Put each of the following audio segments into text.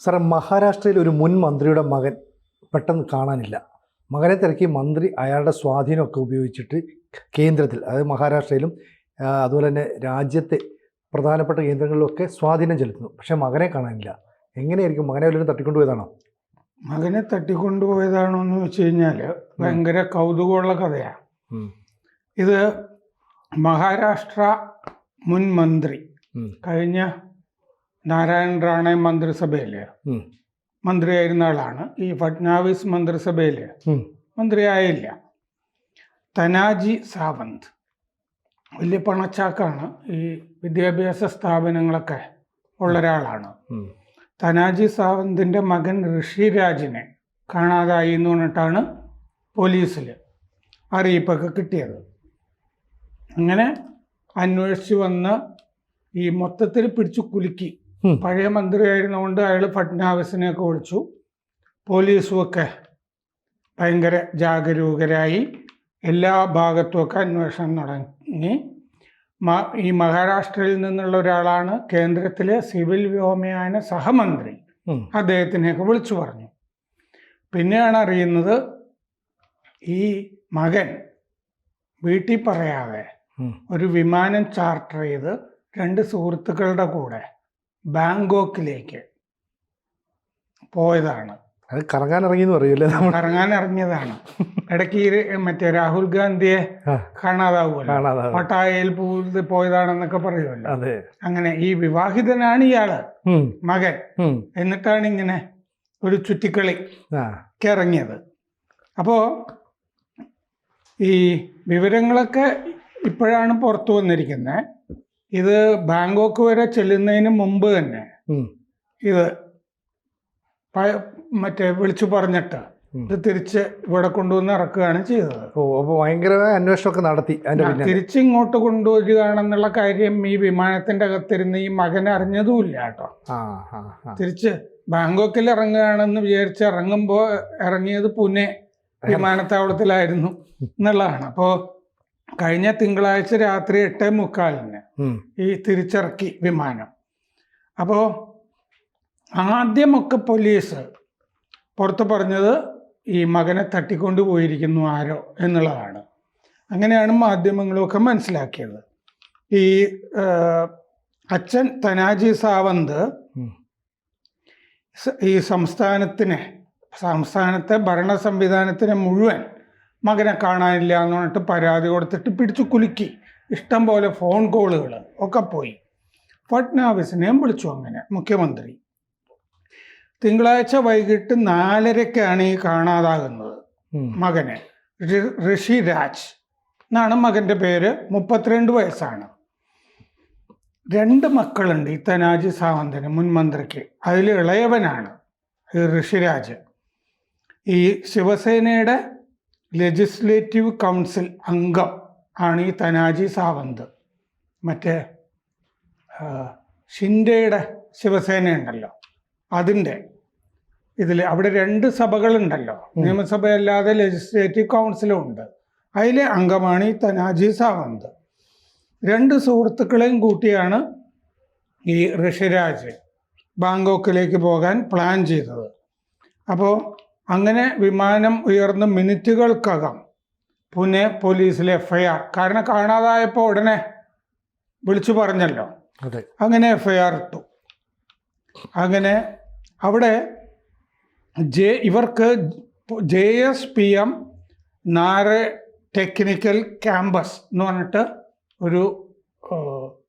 സാറേ, മഹാരാഷ്ട്രയിൽ ഒരു മുൻ മന്ത്രിയുടെ മകൻ പെട്ടെന്ന് കാണാനില്ല. മകനെ തിരക്കി മന്ത്രി അയാളുടെ സ്വാധീനമൊക്കെ ഉപയോഗിച്ചിട്ട് കേന്ദ്രത്തിൽ, അതായത് മഹാരാഷ്ട്രയിലും അതുപോലെ തന്നെ രാജ്യത്തെ പ്രധാനപ്പെട്ട കേന്ദ്രങ്ങളിലൊക്കെ സ്വാധീനം ചെലുത്തുന്നു. പക്ഷേ മകനെ കാണാനില്ല. എങ്ങനെയായിരിക്കും? മകനെ വല്ലവരും തട്ടിക്കൊണ്ടുപോയതാണോ? മകനെ തട്ടിക്കൊണ്ടുപോയതാണോ എന്ന് വെച്ച് കഴിഞ്ഞാൽ ഭയങ്കര കൗതുകമുള്ള കഥയാണ്. ഇത് മഹാരാഷ്ട്ര മുൻ മന്ത്രി, കഴിഞ്ഞ നാരായൺ റാണെ മന്ത്രിസഭയിൽ മന്ത്രിയായിരുന്ന ആളാണ്. ഈ ഫഡ്നാവിസ് മന്ത്രിസഭയിൽ മന്ത്രിയായില്ല. തനാജി സാവന്ത് വലിയ പണച്ചാക്കാണ്. ഈ വിദ്യാഭ്യാസ സ്ഥാപനങ്ങളൊക്കെ ഉള്ള ഒരാളാണ്. തനാജി സാവന്തിൻ്റെ മകൻ ഋഷിരാജിനെ കാണാതായി എന്ന് പറഞ്ഞിട്ടാണ് പോലീസിൽ അറിയിപ്പൊക്കെ കിട്ടിയത്. അങ്ങനെ അന്വേഷിച്ച് വന്ന് ഈ മൊത്തത്തിൽ പിടിച്ചു കുലുക്കി. പഴയ മന്ത്രിയായിരുന്നുകൊണ്ട് അയാൾ ഫഡ്നാവിസിനെയൊക്കെ വിളിച്ചു. പോലീസുമൊക്കെ ഭയങ്കര ജാഗരൂകരായി എല്ലാ ഭാഗത്തുമൊക്കെ അന്വേഷണം തുടങ്ങി. ഈ മഹാരാഷ്ട്രയിൽ നിന്നുള്ള ഒരാളാണ് കേന്ദ്രത്തിലെ സിവിൽ വ്യോമയാന സഹമന്ത്രി. അദ്ദേഹത്തിനെയൊക്കെ വിളിച്ചു പറഞ്ഞു. പിന്നെയാണ് അറിയുന്നത് ഈ മകൻ വീട്ടിൽ പറയാതെ ഒരു വിമാനം ചാർട്ടർ ചെയ്ത് 2 സുഹൃത്തുക്കളുടെ കൂടെ ബാങ്കോക്കിലേക്ക് പോയതാണ്. അത് കറങ്ങാൻ ഇറങ്ങിയെന്ന് പറയൂല്ലേ? കറങ്ങാൻ ഇറങ്ങിയതാണ്. ഇടയ്ക്ക് മറ്റേ രാഹുൽ ഗാന്ധിയെ കാണാതാവുമല്ലോ, പട്ടായയിൽ പോയതാണെന്നൊക്കെ പറയുമല്ലോ. അങ്ങനെ ഈ വിവാഹിതനാണ് ഇയാള്, മകൻ. എന്നിട്ടാണ് ഇങ്ങനെ ഒരു ചുറ്റിക്കളിക്ക് ഇറങ്ങിയത്. അപ്പോൾ ഈ വിവരങ്ങളൊക്കെ ഇപ്പോഴാണ് പുറത്തു വന്നിരിക്കുന്നത്. ഇത് ബാങ്കോക്ക് വരെ ചെല്ലുന്നതിന് മുമ്പ് തന്നെ ഇത് വിളിച്ചു പറഞ്ഞിട്ട് ഇത് തിരിച്ച് ഇവിടെ കൊണ്ടുവന്ന് ഇറക്കുകയാണ് ചെയ്തത്. അപ്പോൾ ഭയങ്കരമായ അന്വേഷണമൊക്കെ നടത്തി. തിരിച്ചിങ്ങോട്ട് കൊണ്ടുവരികയാണെന്നുള്ള കാര്യം ഈ വിമാനത്തിന്റെ അകത്തിരുന്ന് ഈ മകൻ അറിഞ്ഞതുമില്ല കേട്ടോ. തിരിച്ച് ബാങ്കോക്കിൽ ഇറങ്ങുകയാണെന്ന് വിചാരിച്ച് ഇറങ്ങിയത് പുനെ വിമാനത്താവളത്തിലായിരുന്നു എന്നുള്ളതാണ്. അപ്പോൾ കഴിഞ്ഞ തിങ്കളാഴ്ച രാത്രി 8:45 ഈ തിരിച്ചിറക്കി വിമാനം. അപ്പോൾ ആദ്യമൊക്കെ പോലീസ് പുറത്ത് പറഞ്ഞത് ഈ മകനെ തട്ടിക്കൊണ്ടു പോയിരിക്കുന്നു ആരോ എന്നുള്ളതാണ്. അങ്ങനെയാണ് മാധ്യമങ്ങളൊക്കെ മനസ്സിലാക്കിയത്. ഈ അച്ഛൻ തനാജി സാവന്ത് ഈ സംസ്ഥാനത്തെ ഭരണ സംവിധാനത്തിനെ മുഴുവൻ മകനെ കാണാനില്ല എന്ന് പറഞ്ഞിട്ട് പരാതി കൊടുത്തിട്ട് പിടിച്ചു കുലുക്കി. ഇഷ്ടം പോലെ ഫോൺ കോളുകൾ ഒക്കെ പോയി. ഫഡ്നാവിസിനെയും വിളിച്ചു. അങ്ങനെ മുഖ്യമന്ത്രി തിങ്കളാഴ്ച വൈകിട്ട് 4:30 ഈ കാണാതാകുന്നത് മകനെ. ഋഷിരാജ് എന്നാണ് മകൻ്റെ പേര്. 32 വയസ്സാണ്. 2 മക്കളുണ്ട് ഈ തനാജി സാവന്തിന്, മുൻ മന്ത്രിക്ക്. അതിൽ ഇളയവനാണ് ഈ ഋഷിരാജ്. ഈ ശിവസേനയുടെ ലെജിസ്ലേറ്റീവ് കൗൺസിൽ അംഗം ആണ് ഈ തനാജി സാവന്ത്. മറ്റേ ഷിൻഡെയുടെ ശിവസേന ഉണ്ടല്ലോ, അതിൻ്റെ ഇതിൽ അവിടെ 2 സഭകളുണ്ടല്ലോ, നിയമസഭയല്ലാതെ ലെജിസ്ലേറ്റീവ് കൗൺസിലും ഉണ്ട്. അതിലെ അംഗമാണ് ഈ തനാജി സാവന്ത്. 2 സുഹൃത്തുക്കളെയും കൂട്ടിയാണ് ഈ ഋഷിരാജ് ബാങ്കോക്കിലേക്ക് പോകാൻ പ്ലാൻ ചെയ്തത്. അപ്പോൾ അങ്ങനെ വിമാനം ഉയർന്ന മിനിറ്റുകൾക്കകം പുനെ പോലീസിലെ FIR, കാരണം കാണാതായപ്പോൾ ഉടനെ വിളിച്ചു പറഞ്ഞല്ലോ, അങ്ങനെ FIR ഇട്ടു. അങ്ങനെ അവിടെ ഇവർക്ക് JSPM നാരെ ടെക്നിക്കൽ ക്യാമ്പസ് എന്ന് പറഞ്ഞിട്ട് ഒരു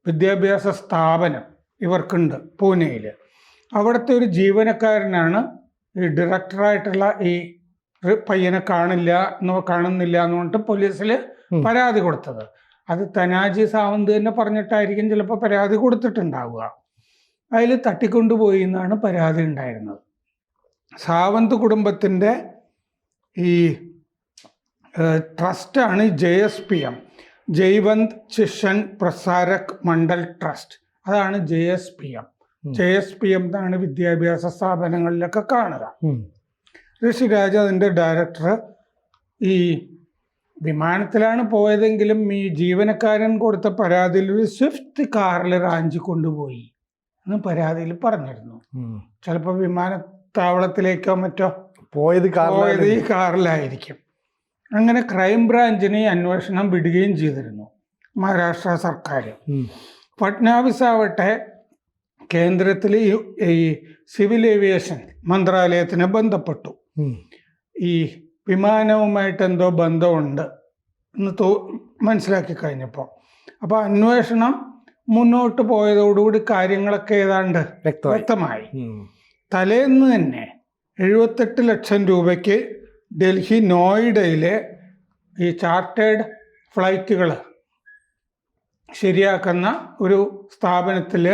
വിദ്യാഭ്യാസ സ്ഥാപനം ഇവർക്കുണ്ട് പൂനെയിൽ. അവിടുത്തെ ഒരു ജീവനക്കാരനാണ് ഈ ഡയറക്ടറായിട്ടുള്ള ഈ പയ്യനെ കാണുന്നില്ല എന്ന് പറഞ്ഞിട്ട് പോലീസിൽ പരാതി കൊടുത്തത്. അത് തനാജി സാവന്ത് തന്നെ പറഞ്ഞിട്ടായിരിക്കും ചിലപ്പോൾ പരാതി കൊടുത്തിട്ടുണ്ടാവുക. അതിൽ തട്ടിക്കൊണ്ടുപോയി എന്നാണ് പരാതി ഉണ്ടായിരുന്നത്. സാവന്ത് കുടുംബത്തിൻ്റെ ഈ ട്രസ്റ്റാണ് JSPM, ജയ്വന്ത് ശിഷൻ പ്രസാരക് മണ്ഡൽ ട്രസ്റ്റ്. അതാണ് JSPM. എന്നാണ് വിദ്യാഭ്യാസ സ്ഥാപനങ്ങളിലൊക്കെ കാണുക. ഋഷിരാജ് അതിൻ്റെ ഡയറക്ടർ. ഈ വിമാനത്തിലാണ് പോയതെങ്കിലും ഈ ജീവനക്കാരൻ കൊടുത്ത പരാതിയിൽ ഒരു സ്വിഫ്റ്റ് കാറിൽ റാഞ്ചി കൊണ്ടുപോയി എന്ന് പരാതിയിൽ പറഞ്ഞിരുന്നു. ചിലപ്പോൾ വിമാനത്താവളത്തിലേക്കോ മറ്റോ പോയത് ഈ കാറിലായിരിക്കും. അങ്ങനെ ക്രൈംബ്രാഞ്ചിന് ഈ അന്വേഷണം വിടുകയും ചെയ്തിരുന്നു മഹാരാഷ്ട്ര സർക്കാർ. ഫട്നാവിസ് ആവട്ടെ കേന്ദ്രത്തിൽ ഈ സിവിൽ ഏവിയേഷൻ മന്ത്രാലയത്തിനെ ബന്ധപ്പെട്ടു. ഈ വിമാനവുമായിട്ട് എന്തോ ബന്ധമുണ്ട് എന്ന് മനസ്സിലാക്കി കഴിഞ്ഞപ്പോൾ. അപ്പോൾ അന്വേഷണം മുന്നോട്ട് പോയതോടുകൂടി കാര്യങ്ങളൊക്കെ ഏതാണ്ട് വ്യക്തമായി. തലേന്ന് തന്നെ 78 ലക്ഷം രൂപയ്ക്ക് ഡൽഹി നോയിഡയിലെ ഈ ചാർട്ടേഡ് ഫ്ലൈറ്റുകൾ ശരിയാക്കുന്ന ഒരു സ്ഥാപനത്തിൽ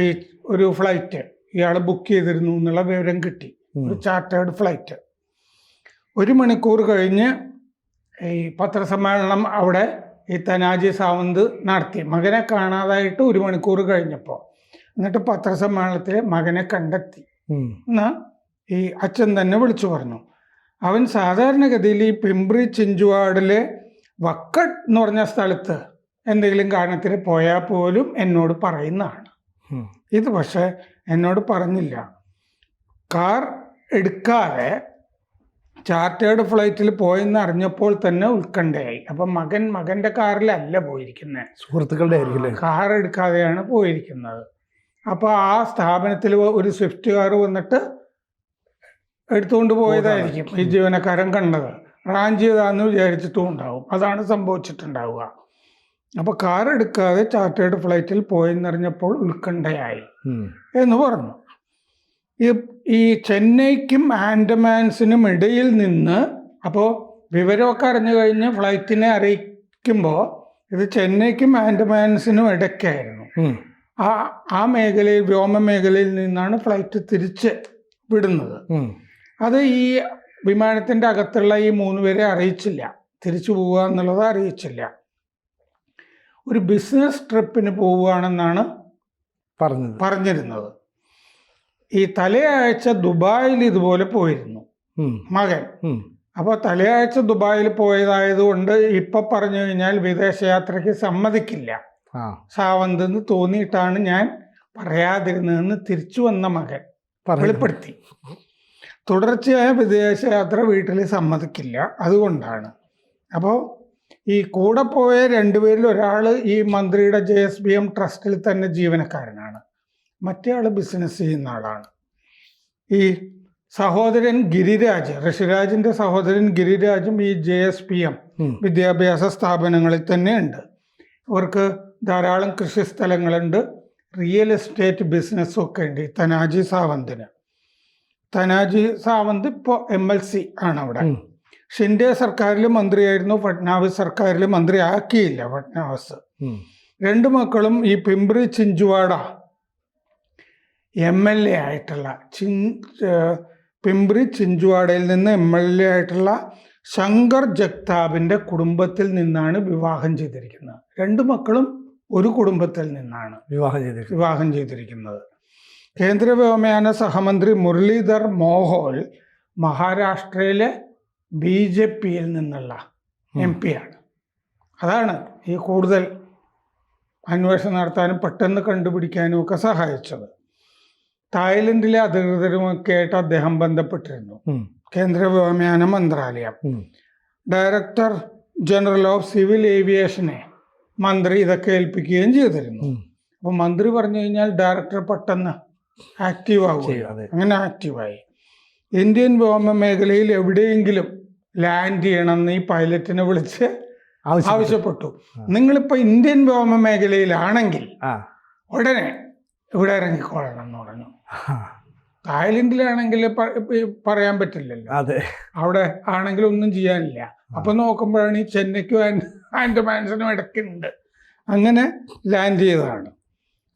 ഈ ഒരു ഫ്ലൈറ്റ് ഇയാൾ ബുക്ക് ചെയ്തിരുന്നു എന്നുള്ള വിവരം കിട്ടി. ഒരു ചാർട്ടേഡ് ഫ്ലൈറ്റ്. 1 മണിക്കൂർ കഴിഞ്ഞ് ഈ പത്രസമ്മേളനം അവിടെ ഈ തനാജി സാവന്ത് നടത്തി. മകനെ കാണാതായിട്ട് 1 മണിക്കൂർ കഴിഞ്ഞപ്പോൾ. എന്നിട്ട് പത്രസമ്മേളനത്തിൽ മകനെ കണ്ടെത്തി എന്ന് ഈ അച്ഛൻ തന്നെ വിളിച്ചു പറഞ്ഞു. അവൻ സാധാരണഗതിയിൽ ഈ പിംപ്രി ചിഞ്ചുവാഡിലെ വക്കട്ട് എന്ന് പറഞ്ഞ സ്ഥലത്ത് എന്തെങ്കിലും കാരണത്തിന് പോയാൽ പോലും എന്നോട് പറയുന്നതാണ്. ഇത് പക്ഷെ എന്നോട് പറഞ്ഞില്ല. കാർ എടുക്കാതെ ചാർട്ടേഡ് ഫ്ലൈറ്റിൽ പോയെന്ന് അറിഞ്ഞപ്പോൾ തന്നെ ഉത്കണ്ഠയായി. അപ്പം മകൻ്റെ കാറിലല്ല പോയിരിക്കുന്നത്, സുഹൃത്തുക്കളുടെ ആയിരിക്കില്ലേ. കാർ എടുക്കാതെയാണ് പോയിരിക്കുന്നത്. അപ്പോൾ ആ സ്ഥാപനത്തിൽ ഒരു സ്വിഫ്റ്റ് കാർ വന്നിട്ട് എടുത്തുകൊണ്ട് പോയതായിരിക്കും ഈ ജീവനക്കാരൻ കണ്ടത്. റാഞ്ചിയതാന്ന് വിചാരിച്ചിട്ടും ഉണ്ടാവും. അതാണ് സംഭവിച്ചിട്ടുണ്ടാവുക. അപ്പോൾ കാർ എടുക്കാതെ ചാർട്ടേഡ് ഫ്ലൈറ്റിൽ പോയെന്നറിഞ്ഞപ്പോൾ ഉത്കണ്ഠയായി എന്ന് പറഞ്ഞു. ഈ ചെന്നൈക്കും ആൻഡമാൻസിനും ഇടയിൽ നിന്ന്, അപ്പോൾ വിവരമൊക്കെ അറിഞ്ഞു കഴിഞ്ഞ് ഫ്ലൈറ്റിനെ അറിയിക്കുമ്പോൾ ഇത് ചെന്നൈക്കും ആൻഡമാൻസിനും ഇടയ്ക്കായിരുന്നു. ആ മേഖലയിൽ, വ്യോമ മേഖലയിൽ നിന്നാണ് ഫ്ലൈറ്റ് തിരിച്ച് വിടുന്നത്. അത് ഈ വിമാനത്തിൻ്റെ അകത്തുള്ള ഈ 3 പേരെ അറിയിച്ചില്ല. തിരിച്ചു പോവുക എന്നുള്ളത് അറിയിച്ചില്ല. ഒരു ബിസിനസ് ട്രിപ്പിന് പോവുകയാണെന്നാണ് പറഞ്ഞിരുന്നത്. ഈ തലയാഴ്ച ദുബായിൽ ഇതുപോലെ പോയിരുന്നു മകൻ. അപ്പോൾ തലയാഴ്ച ദുബായിൽ പോയതായതുകൊണ്ട് ഇപ്പൊ പറഞ്ഞു കഴിഞ്ഞാൽ വിദേശയാത്രയ്ക്ക് സമ്മതിക്കില്ല സാവന്ത് എന്ന് തോന്നിയിട്ടാണ് ഞാൻ പറയാതിരുന്നതെന്ന് തിരിച്ചു വന്ന മകൻ വെളിപ്പെടുത്തി. തുടർച്ചയായ വിദേശയാത്ര വീട്ടിൽ സമ്മതിക്കില്ല, അതുകൊണ്ടാണ്. അപ്പോൾ ഈ കൂടെ പോയ 2 പേരിൽ ഒരാൾ ഈ മന്ത്രിയുടെ JSBM ട്രസ്റ്റിൽ തന്നെ ജീവനക്കാരനാണ്, മറ്റേ ആൾ ബിസിനസ് ചെയ്യുന്ന ആളാണ്. ഈ സഹോദരൻ ഗിരിരാജ്, ഋഷിരാജിൻ്റെ സഹോദരൻ ഗിരിരാജും ഈ JSBM വിദ്യാഭ്യാസ സ്ഥാപനങ്ങളിൽ തന്നെ ഉണ്ട്. അവർക്ക് ധാരാളം കൃഷിസ്ഥലങ്ങളുണ്ട്, റിയൽ എസ്റ്റേറ്റ് ബിസിനസ്സും ഒക്കെ ഉണ്ട്. ഈ തനാജി സാവന്തിന്. തനാജി സാവന്ത് ഇപ്പോൾ MLC ആണ് അവിടെ. ഷിൻഡെ സർക്കാരിൽ മന്ത്രിയായിരുന്നു, ഫട്നാവിസ് സർക്കാരിൽ മന്ത്രി ആക്കിയില്ല ഫട്നാവിസ്. 2 മക്കളും ഈ പിംപ്രി ചിഞ്ചുവാഡ MLA ആയിട്ടുള്ള പിംപ്രി ചിഞ്ചുവാഡയിൽ നിന്ന് MLA ആയിട്ടുള്ള ശങ്കർ ജഗ്താബിൻ്റെ കുടുംബത്തിൽ നിന്നാണ് വിവാഹം ചെയ്തിരിക്കുന്നത്. 2 മക്കളും ഒരു കുടുംബത്തിൽ നിന്നാണ് വിവാഹം ചെയ്തിരിക്കുന്നത്. കേന്ദ്ര വ്യോമയാന സഹമന്ത്രി മുരളീധർ മോഹോൽ മഹാരാഷ്ട്രയിലെ BJPയിൽ നിന്നുള്ള MP ആണ്. അതാണ് ഈ കൂടുതൽ അന്വേഷണം നടത്താനും പെട്ടെന്ന് കണ്ടുപിടിക്കാനും ഒക്കെ സഹായിച്ചത്. തായ്ലൻഡിലെ അധികൃതരുമൊക്കെ ആയിട്ട് അദ്ദേഹം ബന്ധപ്പെട്ടിരുന്നു. കേന്ദ്ര വ്യോമയാന മന്ത്രാലയം ഡയറക്ടർ ജനറൽ ഓഫ് സിവിൽ ഏവിയേഷനെ മന്ത്രി ഇതൊക്കെ ഏൽപ്പിക്കുകയും ചെയ്തിരുന്നു. അപ്പോൾ മന്ത്രി പറഞ്ഞു കഴിഞ്ഞാൽ ഡയറക്ടർ പെട്ടെന്ന് ആക്റ്റീവ് ആവുകയും അങ്ങനെ ആക്റ്റീവായി. ഇന്ത്യൻ വ്യോമ മേഖലയിൽ എവിടെയെങ്കിലും ലാൻഡ് ചെയ്യണമെന്ന് ഈ പൈലറ്റിനെ വിളിച്ച് ആവശ്യപ്പെട്ടു. നിങ്ങളിപ്പോൾ ഇന്ത്യൻ വ്യോമ മേഖലയിലാണെങ്കിൽ ഉടനെ ഇവിടെ ഇറങ്ങിക്കൊള്ളണം എന്ന് പറഞ്ഞു. തായ്ലൻഡിലാണെങ്കിൽ പറയാൻ പറ്റില്ലല്ലോ, അവിടെ ആണെങ്കിൽ ഒന്നും ചെയ്യാനില്ല. അപ്പൊ നോക്കുമ്പോഴാണ് ഈ ചെന്നൈക്കും ആൻഡമാൻസിനും ഇടയ്ക്കുണ്ട്. അങ്ങനെ ലാൻഡ് ചെയ്തതാണ്.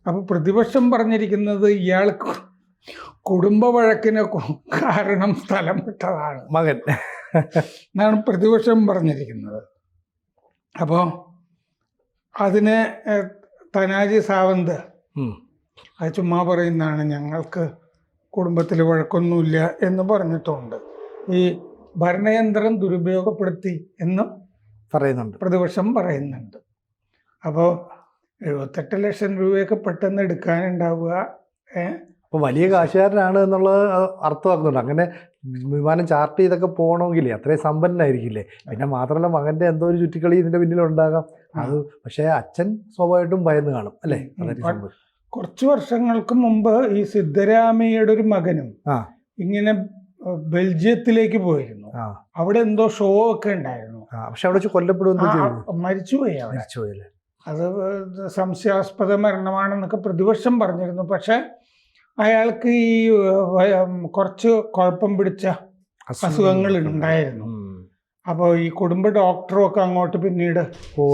അപ്പൊ പ്രതിപക്ഷം പറഞ്ഞിരിക്കുന്നത് ഇയാൾക്ക് കുടുംബ വഴക്കിന് കാരണം സ്ഥലം വിട്ടതാണ് മകൻ എന്നാണ് പ്രതിപക്ഷം പറഞ്ഞിരിക്കുന്നത്. അപ്പോൾ അതിന് തനാജി സാവന്ത് അത് ചുമ്മാ പറയുന്നതാണ്, ഞങ്ങൾക്ക് കുടുംബത്തിൽ വഴക്കൊന്നുമില്ല എന്ന് പറഞ്ഞിട്ടുണ്ട്. ഈ ഭരണയന്ത്രം ദുരുപയോഗപ്പെടുത്തി എന്നും പ്രതിപക്ഷം പറയുന്നുണ്ട്. അപ്പോൾ 78 ലക്ഷം രൂപയൊക്കെ പെട്ടെന്ന് എടുക്കാനുണ്ടാവുക അപ്പോൾ വലിയ കാശുകാരനാണ് എന്നുള്ളത് അർത്ഥമാക്കുന്നുണ്ട്. അങ്ങനെ വിമാനം ചാർട്ട് ചെയ്തൊക്കെ പോകണമെങ്കിലേ അത്രയും സമ്പന്നനായിരിക്കില്ലേ. പിന്നെ മാത്രമല്ല മകൻ്റെ എന്തോ ഒരു ചുറ്റിക്കളി ഇതിൻ്റെ പിന്നിലുണ്ടാകാം. അത് പക്ഷേ അച്ഛൻ സ്വാഭാവികമായിട്ടും ഭയന്ന് കാണും അല്ലേ. കുറച്ച് വർഷങ്ങൾക്ക് മുമ്പ് ഈ സിദ്ധരാമയ്യയുടെ ഒരു മകനും ഇങ്ങനെ ബെൽജിയത്തിലേക്ക് പോയിരുന്നു. അവിടെ എന്തോ ഷോ ഒക്കെ ഉണ്ടായിരുന്നു. പക്ഷെ അവിടെ വെച്ച് കൊല്ലപ്പെടുകയും മരിച്ചുപോയി. അത് സംശയാസ്പദ മരണമാണെന്നൊക്കെ പ്രതിപക്ഷം പറഞ്ഞിരുന്നു. പക്ഷെ അയാൾക്ക് ഈ കുറച്ച് കുഴപ്പം പിടിച്ച അസുഖങ്ങൾ ഉണ്ടായിരുന്നു. അപ്പോൾ ഈ കുടുംബ ഡോക്ടറും ഒക്കെ അങ്ങോട്ട് പിന്നീട്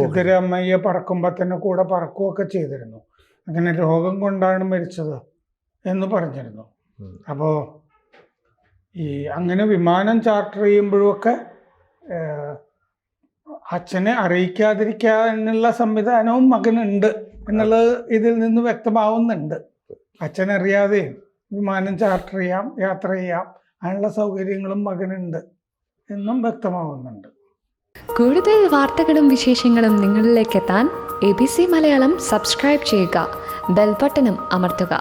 സിദ്ധരാമയ്യ പറക്കുമ്പോൾ തന്നെ കൂടെ പറക്കുകയൊക്കെ ചെയ്തിരുന്നു. അങ്ങനെ രോഗം കൊണ്ടാണ് മരിച്ചത് എന്ന് പറഞ്ഞിരുന്നു. അപ്പോൾ ഈ അങ്ങനെ വിമാനം ചാർട്ടർ ചെയ്യുമ്പോഴൊക്കെ അച്ഛനെ അറിയിക്കാതിരിക്കാനുള്ള സംവിധാനവും മകനുണ്ട് എന്നുള്ളത് ഇതിൽ നിന്ന് വ്യക്തമാവുന്നുണ്ട്. അച്ഛനറിയാതെയും വിമാനം ചാർട്ടർ ചെയ്യാം, യാത്ര ചെയ്യാം, അതിനുള്ള സൗകര്യങ്ങളും മകനുണ്ട് എന്നും വ്യക്തമാവുന്നുണ്ട്. കൂടുതൽ വാർത്തകളും വിശേഷങ്ങളും നിങ്ങളിലേക്ക് എത്താൻ ABC മലയാളം സബ്സ്ക്രൈബ് ചെയ്യുക, ബെൽ ബട്ടണും അമർത്തുക.